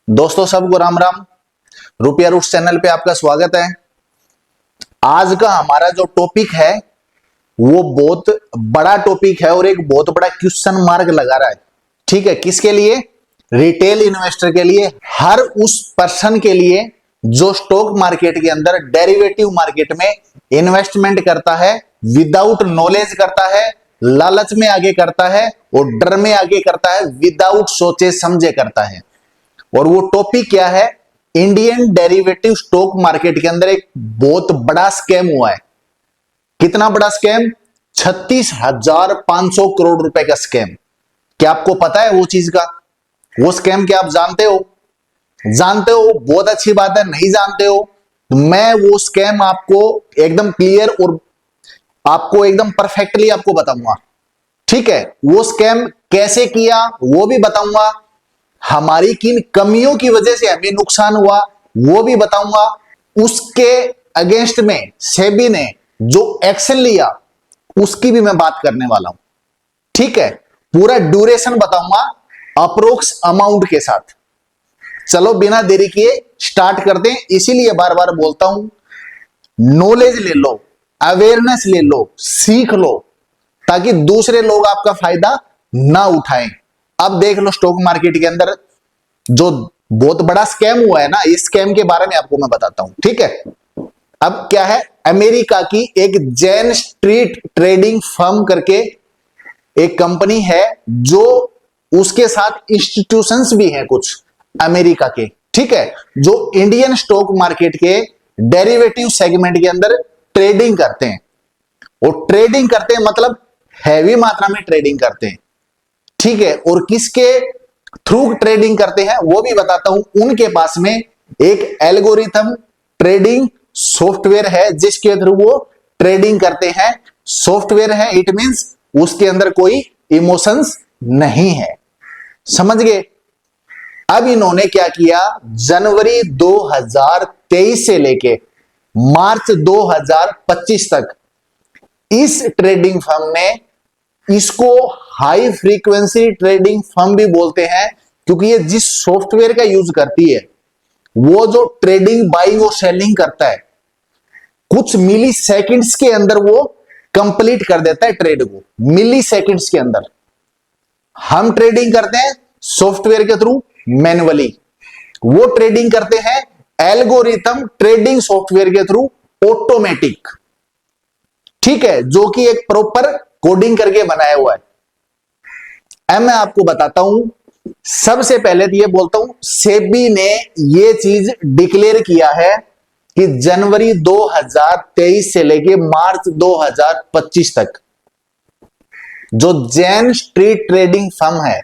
दोस्तों सबको राम राम। रुपया रूट्स चैनल पे आपका स्वागत है। आज का हमारा जो टॉपिक है वो बहुत बड़ा टॉपिक है और एक बहुत बड़ा क्वेश्चन मार्क लगा रहा है। ठीक है, किसके लिए? रिटेल इन्वेस्टर के लिए, हर उस पर्सन के लिए जो स्टॉक मार्केट के अंदर डेरिवेटिव मार्केट में इन्वेस्टमेंट करता है, विदाउट नॉलेज करता है, लालच में आगे करता है और डर में आगे करता है, विदाउट सोचे समझे करता है। और वो टॉपिक क्या है? इंडियन डेरिवेटिव स्टॉक मार्केट के अंदर एक बहुत बड़ा स्कैम हुआ है। कितना बड़ा स्कैम? 36,500 करोड़ रुपए का स्कैम। क्या आपको पता है वो चीज का? वो स्कैम क्या आप जानते हो? जानते हो, बहुत अच्छी बात है। नहीं जानते हो तो मैं वो स्कैम आपको एकदम क्लियर और आपको एकदम परफेक्टली आपको बताऊंगा। ठीक है, वो स्कैम कैसे किया वो भी बताऊंगा, हमारी किन कमियों की वजह से हमें नुकसान हुआ वो भी बताऊंगा, उसके अगेंस्ट में सेबी ने जो एक्शन लिया उसकी भी मैं बात करने वाला हूं। ठीक है, पूरा ड्यूरेशन बताऊंगा अप्रोक्स अमाउंट के साथ। चलो बिना देरी किए स्टार्ट करते हैं। इसीलिए बार बार बोलता हूं, नॉलेज ले लो, अवेयरनेस ले लो, सीख लो, ताकि दूसरे लोग आपका फायदा ना उठाएं। अब देख लो, स्टॉक मार्केट के अंदर जो बहुत बड़ा स्कैम हुआ है ना, इस स्कैम के बारे में आपको मैं बताता हूं। ठीक है, अब क्या है, अमेरिका की एक जैन स्ट्रीट ट्रेडिंग फर्म करके एक कंपनी है, जो उसके साथ इंस्टीट्यूशंस भी हैं कुछ अमेरिका के। ठीक है, जो इंडियन स्टॉक मार्केट के डेरिवेटिव सेगमेंट के अंदर ट्रेडिंग करते हैं। और ट्रेडिंग करते हैं मतलब हैवी मात्रा में ट्रेडिंग करते हैं। ठीक है, और किसके थ्रू ट्रेडिंग करते हैं वो भी बताता हूं। उनके पास में एक एल्गोरिथम ट्रेडिंग सॉफ्टवेयर है जिसके थ्रू वो ट्रेडिंग करते हैं। सॉफ्टवेयर है, इट मींस उसके अंदर कोई इमोशंस नहीं है। समझ गए? अब इन्होंने क्या किया, जनवरी 2023 से लेके मार्च 2025 तक इस ट्रेडिंग फर्म ने, इसको हाई फ्रीक्वेंसी ट्रेडिंग फर्म भी बोलते हैं, क्योंकि ये जिस सॉफ्टवेयर का यूज करती है वो जो ट्रेडिंग बाइंग और सेलिंग करता है, कुछ मिली सेकेंड्स के अंदर वो कंप्लीट कर देता है ट्रेड को। मिली सेकेंड्स के अंदर हम ट्रेडिंग करते हैं सॉफ्टवेयर के थ्रू मैन्युअली, वो ट्रेडिंग करते हैं एल्गोरिथम ट्रेडिंग सॉफ्टवेयर के थ्रू ऑटोमेटिक। ठीक है, जो कि एक प्रॉपर कोडिंग करके बनाया हुआ है। अब मैं आपको बताता हूं, सबसे पहले तो ये बोलता हूं, सेबी ने ये चीज डिक्लेयर किया है कि जनवरी 2023 से लेके मार्च 2025 तक जो जैन स्ट्रीट ट्रेडिंग फर्म है,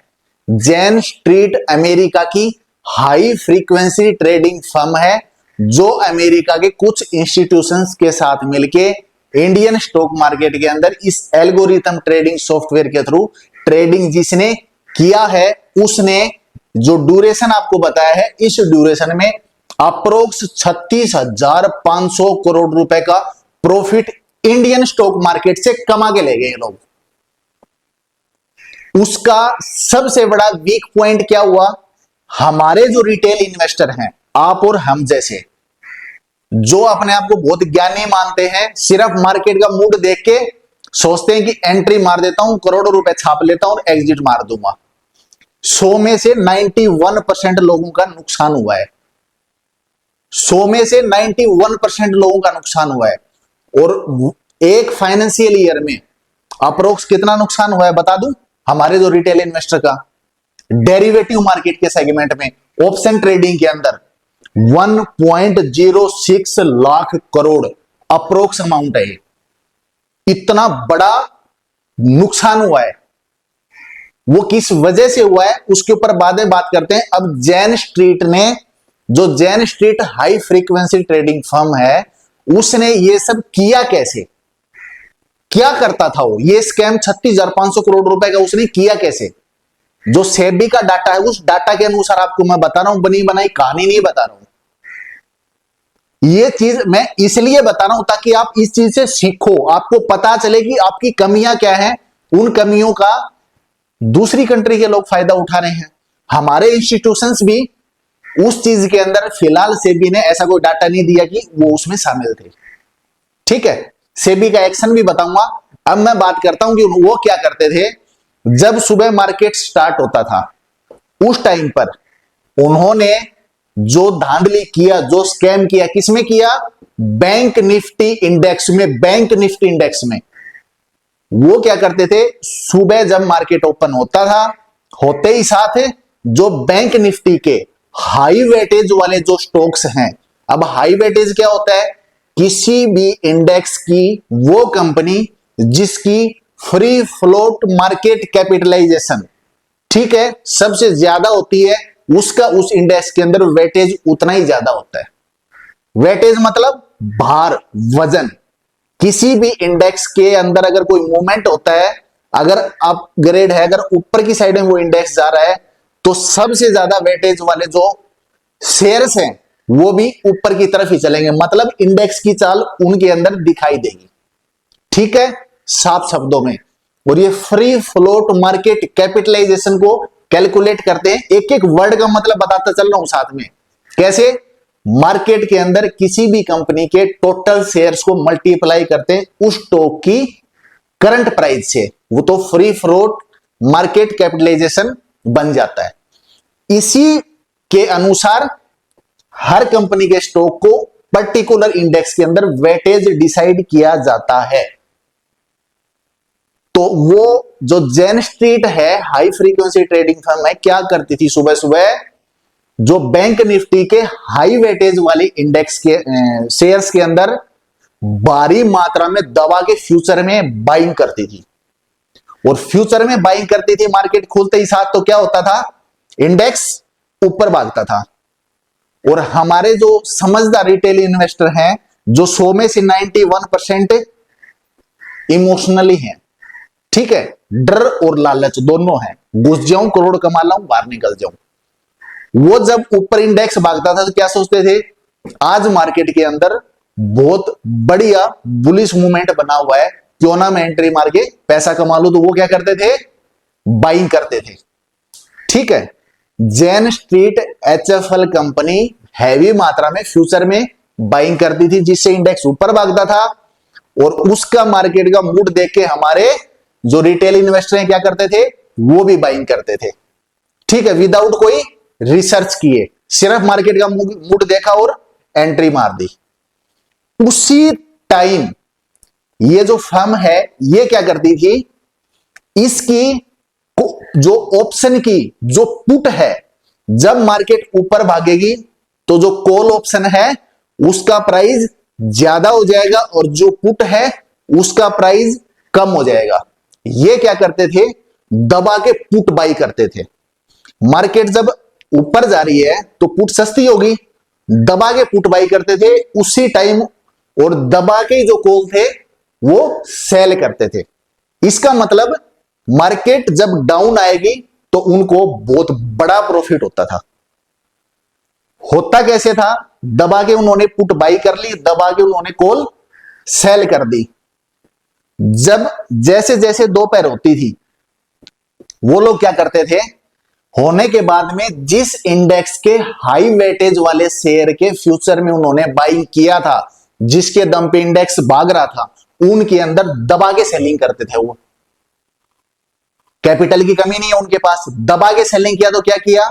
जैन स्ट्रीट अमेरिका की हाई फ्रीक्वेंसी ट्रेडिंग फर्म है, जो अमेरिका के कुछ इंस्टीट्यूशंस के साथ मिलके इंडियन स्टॉक मार्केट के अंदर इस एल्गोरिथम ट्रेडिंग सॉफ्टवेयर के थ्रू ट्रेडिंग जिसने किया है, उसने जो ड्यूरेशन आपको बताया है, इस ड्यूरेशन में अप्रोक्स 36,500 करोड़ रुपए का प्रॉफिट इंडियन स्टॉक मार्केट से कमा के ले गए लोग। उसका सबसे बड़ा वीक पॉइंट क्या हुआ? हमारे जो रिटेल इन्वेस्टर हैं, आप और हम जैसे, जो अपने आप को बहुत ज्ञानी मानते हैं, सिर्फ मार्केट का मूड देख के सोचते हैं कि एंट्री मार देता हूं, करोड़ों रुपए छाप लेता हूं और एग्जिट मार दूंगा। 100 में से 91% लोगों का नुकसान हुआ है। 100 में से 91% लोगों का नुकसान हुआ है। और एक फाइनेंशियल ईयर में अप्रोक्स कितना नुकसान हुआ है बता दूं? हमारे जो रिटेल इन्वेस्टर का डेरिवेटिव मार्केट के सेगमेंट में ऑप्शन ट्रेडिंग के अंदर 1.06 लाख करोड़ अप्रोक्स अमाउंट है। इतना बड़ा नुकसान हुआ है। वो किस वजह से हुआ है उसके ऊपर बाद में बात करते हैं। अब जैन स्ट्रीट ने, जो Jain street high frequency trading firm है, उसने ये सब किया कैसे? क्या करता था वो? ये स्कैम 36,500 करोड़ रुपए का उसने किया कैसे? जो सेबी का डाटा है, उस डाटा के अनुसार आपको मैं बता रहा हूं, बनी बनाई कहानी नहीं बता रहा हूं। ये चीज मैं इसलिए बता रहा हूं ताकि आप इस चीज से सीखो, आपको पता चले कि आपकी कमियां क्या हैं। उन कमियों का दूसरी कंट्री के लोग फायदा उठा रहे हैं। हमारे इंस्टीट्यूशंस भी उस चीज के अंदर फिलहाल सेबी ने ऐसा कोई डाटा नहीं दिया कि वो उसमें शामिल थे। ठीक है, सेबी का एक्शन भी बताऊंगा। अब मैं बात करता हूं कि वो क्या करते थे। जब सुबह मार्केट स्टार्ट होता था उस टाइम पर उन्होंने जो धांधली किया, जो स्कैम किया, किसमें किया? बैंक निफ्टी इंडेक्स में। बैंक निफ्टी इंडेक्स में वो क्या करते थे, सुबह जब मार्केट ओपन होता था, होते ही साथ जो बैंक निफ्टी के हाई वेटेज वाले जो स्टॉक्स हैं, अब हाई वेटेज क्या होता है? किसी भी इंडेक्स की वो कंपनी जिसकी फ्री फ्लोट मार्केट कैपिटलाइजेशन, ठीक है, सबसे ज्यादा होती है, उसका उस इंडेक्स के अंदर वेटेज उतना ही ज्यादा होता है। वेटेज मतलब भार, वजन। किसी भी इंडेक्स के अंदर अगर कोई मूवमेंट होता है, अगर अपग्रेड है, अगर ऊपर की साइड में वो इंडेक्स जा रहा है, तो सबसे ज्यादा वेटेज वाले जो शेयर्स हैं वो भी ऊपर की तरफ ही चलेंगे, मतलब इंडेक्स की चाल उनके अंदर दिखाई देगी। ठीक है, साफ शब्दों में। और ये फ्री फ्लोट मार्केट कैपिटलाइजेशन को कैलकुलेट करते हैं। एक एक वर्ड का मतलब बताता चल रहा हूं साथ में। कैसे? मार्केट के अंदर किसी भी कंपनी के टोटल शेयर्स को मल्टीप्लाई करते हैं उस स्टॉक की करंट प्राइस से, वो तो फ्री फ्लोट मार्केट कैपिटलाइजेशन बन जाता है। इसी के अनुसार हर कंपनी के स्टॉक को पर्टिकुलर इंडेक्स के अंदर वेटेज डिसाइड किया जाता है। तो वो जो जेन स्ट्रीट है, हाई फ्रीक्वेंसी ट्रेडिंग फर्म है, क्या करती थी? सुबह सुबह जो बैंक निफ्टी के हाई वेटेज वाले इंडेक्स के शेयर्स के अंदर भारी मात्रा में दबा के फ्यूचर में बाइंग करती थी। और फ्यूचर में बाइंग करती थी, मार्केट खुलते ही साथ तो क्या होता था? इंडेक्स ऊपर भागता था। और हमारे जो समझदार रिटेल इन्वेस्टर हैं, जो 100 में से 91% इमोशनली हैं, ठीक है, डर और लालच दोनों है, घुस जाऊं करोड़ कमा लाऊं बाहर निकल जाऊं, वो जब ऊपर इंडेक्स भागता था तो क्या सोचते थे? आज मार्केट के अंदर बहुत बढ़िया बुलिश मूवमेंट बना हुआ है, क्यों ना मैं एंट्री मार के पैसा कमा लूं। तो वो क्या करते थे? बाइंग करते थे। ठीक है, जेन स्ट्रीट एचएफएल कंपनी हैवी मात्रा में फ्यूचर में बाइंग करती थी, जिससे इंडेक्स ऊपर भागता था। और उसका मार्केट का मूड देख के हमारे जो रिटेल इन्वेस्टर हैं क्या करते थे? वो भी बाइंग करते थे। ठीक है, विदाउट कोई रिसर्च किए, सिर्फ मार्केट का मूड देखा और एंट्री मार दी। उसी टाइम ये जो फर्म है ये क्या करती थी? इसकी जो ऑप्शन की जो पुट है, जब मार्केट ऊपर भागेगी तो जो कॉल ऑप्शन है उसका प्राइस ज्यादा हो जाएगा और जो पुट है उसका प्राइस कम हो जाएगा। ये क्या करते थे? दबा के पुट बाई करते थे। मार्केट जब ऊपर जा रही है तो पुट सस्ती होगी, दबा के पुट बाई करते थे उसी टाइम, और दबा के जो कॉल थे वो सेल करते थे। इसका मतलब मार्केट जब डाउन आएगी तो उनको बहुत बड़ा प्रॉफिट होता था। होता कैसे था? दबा के उन्होंने पुट बाई कर ली, दबा के उन्होंने कॉल सेल कर दी। जब जैसे जैसे दोपहर होती थी वो लोग क्या करते थे? होने के बाद में जिस इंडेक्स के हाई वेटेज वाले शेयर के फ्यूचर में उन्होंने बाइंग किया था, जिसके दम पे इंडेक्स भाग रहा था, उनके अंदर दबा के सेलिंग करते थे। वो कैपिटल की कमी नहीं है उनके पास, दबा के सेलिंग किया तो क्या किया?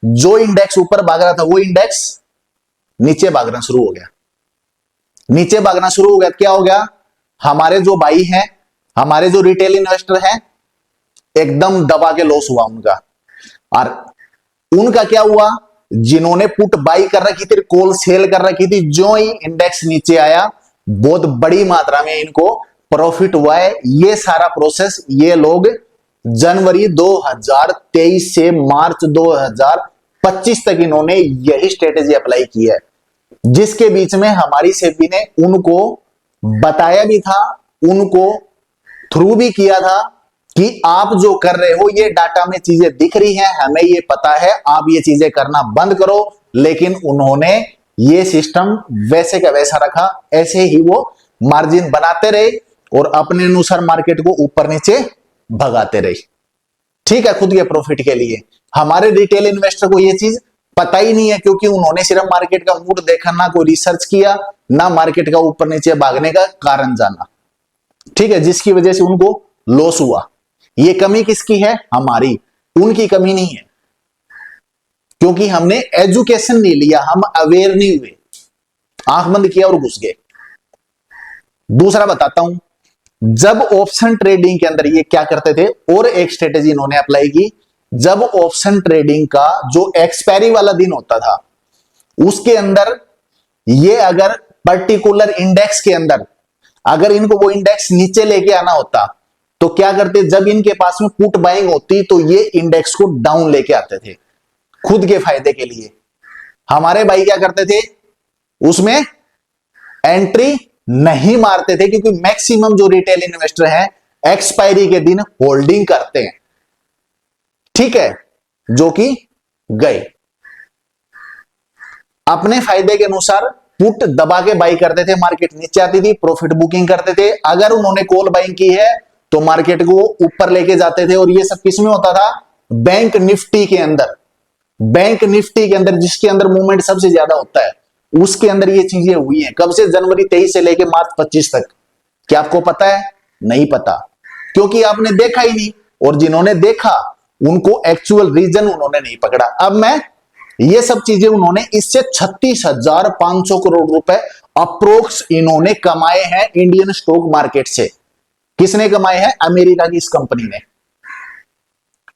जो इंडेक्स ऊपर भाग रहा था वो इंडेक्स नीचे भागना शुरू हो गया। नीचे भागना शुरू हो गया, क्या हो गया? हमारे जो भाई हैं, हमारे जो रिटेल इन्वेस्टर हैं, एकदम दबा के लॉस हुआ उनका। और उनका क्या हुआ? जिन्होंने पुट बाई कर रखी थी, कॉल सेल कर रखी थी, जो ही इंडेक्स नीचे आया बहुत बड़ी मात्रा में इनको प्रॉफिट हुआ है। ये सारा प्रोसेस ये लोग जनवरी 2023 से मार्च 2025 तक इन्होंने यही स्ट्रेटेजी अप्लाई की है, जिसके बीच में हमारी सेबी ने उनको बताया भी था, उनको थ्रू भी किया था कि आप जो कर रहे हो ये डाटा में चीजें दिख रही हैं, हमें ये पता है, आप ये चीजें करना बंद करो। लेकिन उन्होंने ये सिस्टम वैसे का वैसा रखा, ऐसे ही वो मार्जिन बनाते रहे और अपने अनुसार मार्केट को ऊपर नीचे भगाते रहे। ठीक है, खुद के प्रॉफिट के लिए। हमारे रिटेल इन्वेस्टर को ये चीज पता ही नहीं है, क्योंकि उन्होंने सिर्फ मार्केट का मूड देखा, ना कोई रिसर्च किया, ना मार्केट का ऊपर नीचे भागने का कारण जाना। ठीक है, जिसकी वजह से उनको लॉस हुआ। ये कमी किसकी है? हमारी, उनकी कमी नहीं है, क्योंकि हमने एजुकेशन नहीं लिया, हम अवेयर नहीं हुए, आंख बंद किया और घुस गए। दूसरा बताता हूं, जब ऑप्शन ट्रेडिंग के अंदर ये क्या करते थे, और एक स्ट्रेटेजी इन्होंने अप्लाई की। जब ऑप्शन ट्रेडिंग का जो एक्सपायरी वाला दिन होता था, उसके अंदर ये अगर पर्टिकुलर इंडेक्स के अंदर अगर इनको वो इंडेक्स नीचे लेके आना होता, तो क्या करते, जब इनके पास में पुट बाइंग होती तो ये इंडेक्स को डाउन लेके आते थे खुद के फायदे के लिए। हमारे भाई क्या करते थे, उसमें एंट्री नहीं मारते थे, क्योंकि मैक्सिमम जो रिटेल इन्वेस्टर हैं एक्सपायरी के दिन होल्डिंग करते हैं। ठीक है, जो कि गए अपने फायदे के अनुसार पुट दबा के बाई करते थे, मार्केट नीचे आती थी, प्रॉफिट बुकिंग करते थे। अगर उन्होंने कॉल बाइंग की है तो मार्केट को ऊपर लेके जाते थे। और ये सब किस में होता था? बैंक निफ्टी के अंदर। बैंक निफ्टी के अंदर, जिसके अंदर मूवमेंट सबसे ज्यादा होता है, उसके अंदर ये चीजें हुई हैं। कब से? जनवरी 23 से लेके मार्च 25 तक। क्या आपको पता है? नहीं पता, क्योंकि आपने देखा ही नहीं, और जिन्होंने देखा उनको एक्चुअल रीजन उन्होंने नहीं पकड़ा। अब मैं ये सब चीजें उन्होंने, इससे 36,500 करोड़ रुपए अप्रोक्स इन्होंने कमाए हैं इंडियन स्टॉक मार्केट से। किसने कमाए हैं? अमेरिका की इस कंपनी ने।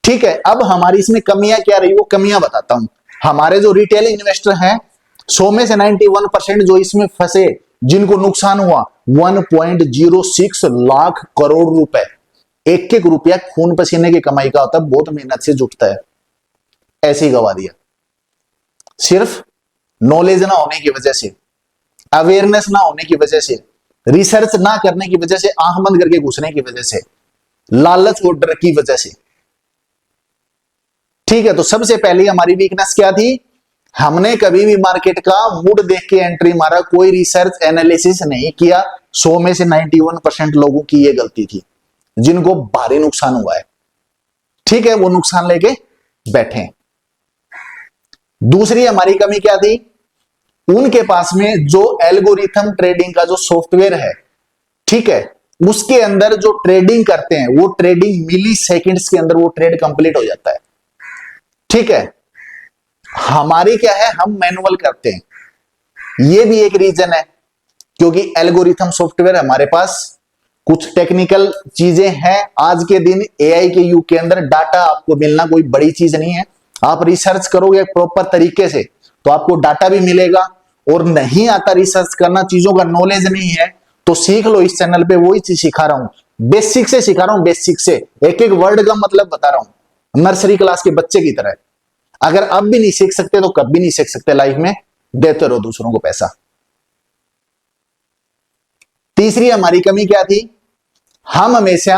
ठीक है, अब हमारी इसमें कमियां क्या रही, वो कमियां बताता हूं। हमारे जो रिटेल इन्वेस्टर हैं, 100 में से 91% जो इसमें फंसे, जिनको नुकसान हुआ 1.06 लाख करोड़ रुपए। एक एक रुपया खून पसीने की कमाई का होता है, बहुत मेहनत से जुटता है, ऐसे ही गवा दिया। सिर्फ नॉलेज ना होने की वजह से, अवेयरनेस ना होने की वजह से, रिसर्च ना करने की वजह से, आंख बंद करके घुसने की वजह से, लालच और डर की वजह से। ठीक है, तो सबसे पहले हमारी वीकनेस क्या थी? हमने कभी भी मार्केट का मूड देख के एंट्री मारा, कोई रिसर्च एनालिसिस नहीं किया। 100 में से 91% लोगों की यह गलती थी, जिनको भारी नुकसान हुआ है। ठीक है, वो नुकसान लेके बैठे। दूसरी हमारी कमी क्या थी? उनके पास में जो एल्गोरिथम ट्रेडिंग का जो सॉफ्टवेयर है, ठीक है, उसके अंदर जो ट्रेडिंग करते हैं, वो ट्रेडिंग मिली सेकेंड्स के अंदर वो ट्रेड कंप्लीट हो जाता है। ठीक है, हमारी क्या है, हम मैनुअल करते हैं। ये भी एक रीजन है, क्योंकि एल्गोरिथम सॉफ्टवेयर हमारे पास कुछ टेक्निकल चीजें हैं। आज के दिन एआई के युग के अंदर डाटा आपको मिलना कोई बड़ी चीज नहीं है। आप रिसर्च करोगे प्रॉपर तरीके से तो आपको डाटा भी मिलेगा। और नहीं आता रिसर्च करना, चीजों का नॉलेज नहीं है, तो सीख लो इस चैनल पे। वही चीज सिखा रहा हूं, बेसिक से सिखा रहा हूं, बेसिक से एक एक वर्ड का मतलब बता रहा हूं, नर्सरी क्लास के बच्चे की तरह। अगर अब भी नहीं सीख सकते तो कभी नहीं सीख सकते लाइफ में। देते रहो दूसरों को पैसा। तीसरी हमारी कमी क्या थी? हम हमेशा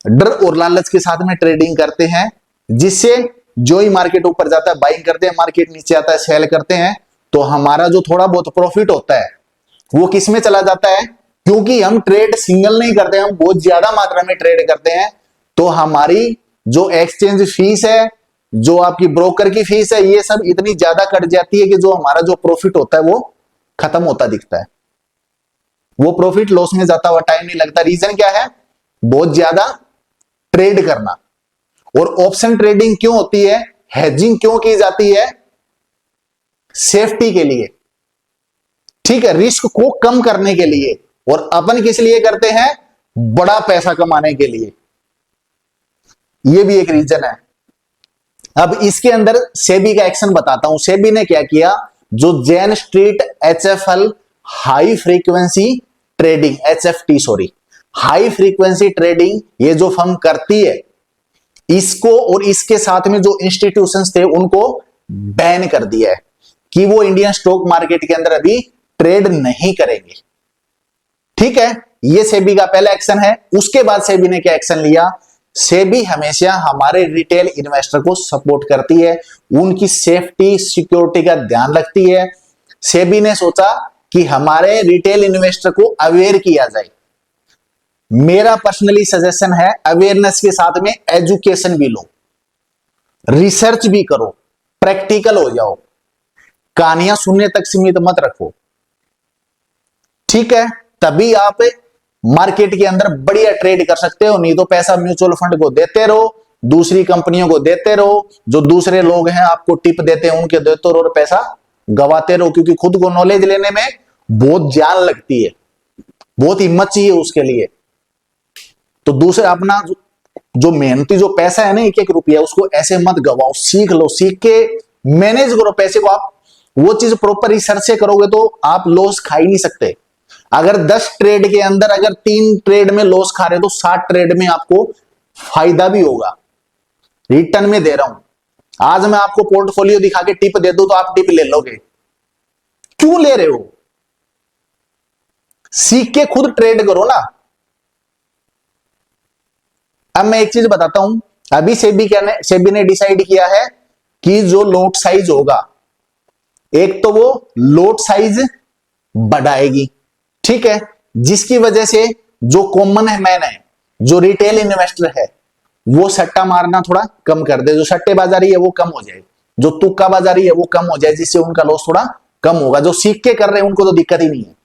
डर और लालच के साथ में ट्रेडिंग करते हैं, जिससे जो ही मार्केट ऊपर जाता है बाइंग करते हैं, मार्केट नीचे आता है सेल करते हैं, तो हमारा जो थोड़ा बहुत प्रॉफिट होता है वो किस में चला जाता है? क्योंकि हम ट्रेड सिंगल नहीं करते, हम बहुत ज्यादा मात्रा में ट्रेड करते हैं, तो हमारी जो एक्सचेंज फीस है, जो आपकी ब्रोकर की फीस है, ये सब इतनी ज्यादा कट जाती है कि जो हमारा जो प्रॉफिट होता है वो खत्म होता दिखता है। वो प्रॉफिट लॉस में जाता हुआ टाइम नहीं लगता। रीजन क्या है? बहुत ज्यादा ट्रेड करना। और ऑप्शन ट्रेडिंग क्यों होती है, हेजिंग क्यों की जाती है? सेफ्टी के लिए। ठीक है, रिस्क को कम करने के लिए। और अपन किस लिए करते हैं? बड़ा पैसा कमाने के लिए। यह भी एक रीजन है। अब इसके अंदर सेबी का एक्शन बताता हूं। सेबी ने क्या किया? जो Jane Street HFL high frequency trading, HFT sorry, high frequency trading, ये जो फर्म करती है, इसको और इसके साथ में जो इंस्टीट्यूशंस थे उनको बैन कर दिया है कि वो इंडियन स्टॉक मार्केट के अंदर अभी ट्रेड नहीं करेंगे। ठीक है, ये सेबी का पहला एक्शन है। उसके बाद सेबी ने क्या एक्शन लिया? सेबी हमेशा हमारे रिटेल इन्वेस्टर को सपोर्ट करती है, उनकी सेफ्टी सिक्योरिटी का ध्यान रखती है। सेबी ने सोचा कि हमारे रिटेल इन्वेस्टर को अवेयर किया जाए। मेरा पर्सनली सजेशन है, अवेयरनेस के साथ में एजुकेशन भी लो, रिसर्च भी करो। प्रैक्टिकल हो जाओ, कहानियां सुनने तक सीमित मत रखो, ठीक है। तभी आप मार्केट के अंदर बढ़िया ट्रेड कर सकते हो, नहीं तो पैसा म्यूचुअल फंड को देते रहो, दूसरी कंपनियों को देते रहो, जो दूसरे लोग हैं आपको टिप देते हैं उनके देते रहो और पैसा गवाते रहो, क्योंकि खुद को नॉलेज लेने में बहुत जान लगती है, बहुत हिम्मत चाहिए उसके लिए। तो दूसरे अपना जो मेहनती जो पैसा है ना, एक एक रुपया, उसको ऐसे मत गवाओ, सीख लो, सीख के मैनेज करो पैसे को। आप वो चीज प्रॉपर रिसर्च से करोगे तो आप लॉस खा ही नहीं सकते। अगर 10 ट्रेड के अंदर अगर 3 ट्रेड में लॉस खा रहे हो तो 60 ट्रेड में आपको फायदा भी होगा। रिटर्न में दे रहा हूं। आज मैं आपको पोर्टफोलियो दिखा के टिप दे दूं तो आप टिप ले लोगे, क्यों ले रहे हो? सीख के खुद ट्रेड करो ना। अब मैं एक चीज बताता हूं, अभी सेबी ने डिसाइड किया है कि जो लोट साइज होगा, एक तो वो लोट साइज बढ़ाएगी, ठीक है, जिसकी वजह से जो कॉमन मैन है, जो रिटेल इन्वेस्टर है, वो सट्टा मारना थोड़ा कम कर दे, जो सट्टेबाजारी है वो कम हो जाए, जो तुक्का बाजारी है वो कम हो जाए, जिससे उनका लॉस थोड़ा कम होगा। जो सीख के कर रहे हैं उनको तो दिक्कत ही नहीं है,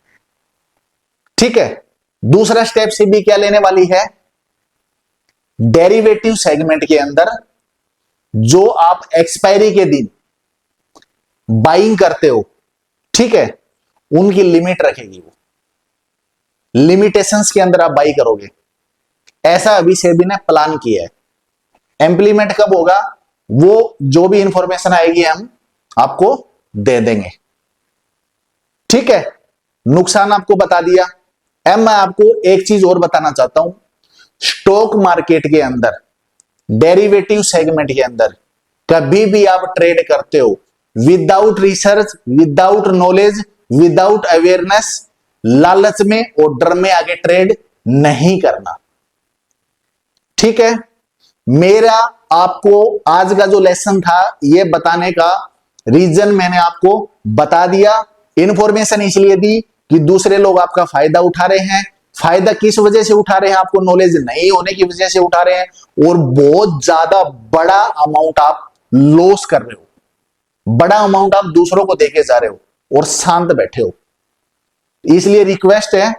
ठीक है। दूसरा स्टेप सेबी क्या लेने वाली है, डेरिवेटिव सेगमेंट के अंदर जो आप एक्सपायरी के दिन बाइंग करते हो, ठीक है, उनकी लिमिट रखेगी, वो लिमिटेशंस के अंदर आप बाई करोगे। ऐसा अभी सेबी ने प्लान किया है। इंप्लीमेंट कब होगा वो जो भी इंफॉर्मेशन आएगी हम आपको दे देंगे, ठीक है। नुकसान आपको बता दिया। अब मैं आपको एक चीज और बताना चाहता हूं, स्टॉक मार्केट के अंदर डेरिवेटिव सेगमेंट के अंदर कभी भी आप ट्रेड करते हो without research, without knowledge, without awareness, लालच में और डर में आगे ट्रेड नहीं करना, ठीक है। मेरा आपको आज का जो लेसन था ये बताने का रीजन मैंने आपको बता दिया। इंफॉर्मेशन इसलिए दी कि दूसरे लोग आपका फायदा उठा रहे हैं। फायदा किस वजह से उठा रहे हैं? आपको नॉलेज नहीं होने की वजह से उठा रहे हैं और बहुत ज्यादा बड़ा अमाउंट आप लॉस कर रहे हो, बड़ा अमाउंट आप दूसरों को देके जा रहे हो और शांत बैठे हो। इसलिए रिक्वेस्ट है,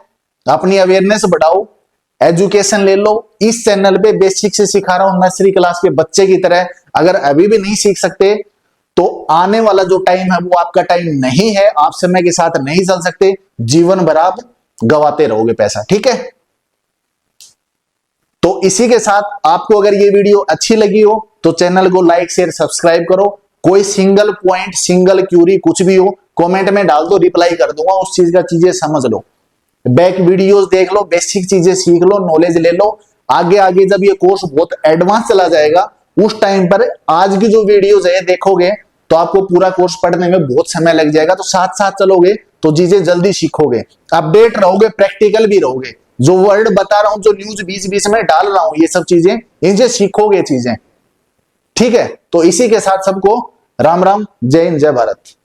अपनी अवेयरनेस बढ़ाओ, एजुकेशन ले लो। इस चैनल पे बेसिक से सिखा रहा हूं, नर्सरी क्लास के बच्चे की तरह। अगर अभी भी नहीं सीख सकते तो आने वाला जो टाइम है वो आपका टाइम नहीं है, आप समय के साथ नहीं चल सकते, जीवन भर आप गवाते रहोगे पैसा, ठीक है। तो इसी के साथ आपको अगर ये वीडियो अच्छी लगी हो तो चैनल को लाइक शेयर सब्सक्राइब करो। कोई सिंगल पॉइंट, सिंगल क्यूरी कुछ भी हो कमेंट में डाल दो, रिप्लाई कर दूंगा। उस चीज का चीजें समझ लो, बैक वीडियोस देख लो, बेसिक चीजें सीख लो, नॉलेज ले लो। आगे आगे जब ये कोर्स बहुत एडवांस चला जाएगा उस टाइम पर आज की जो वीडियोस है देखोगे तो आपको पूरा कोर्स पढ़ने में बहुत समय लग जाएगा। तो साथ साथ चलोगे तो चीजें जल्दी सीखोगे, अपडेट रहोगे, प्रैक्टिकल भी रहोगे। जो वर्ड बता रहा हूं, जो न्यूज बीच बीच में डाल रहा हूं, ये सब चीजें इनसे सीखोगे चीजें, ठीक है। तो इसी के साथ सबको राम राम, जय हिंद, जय भारत।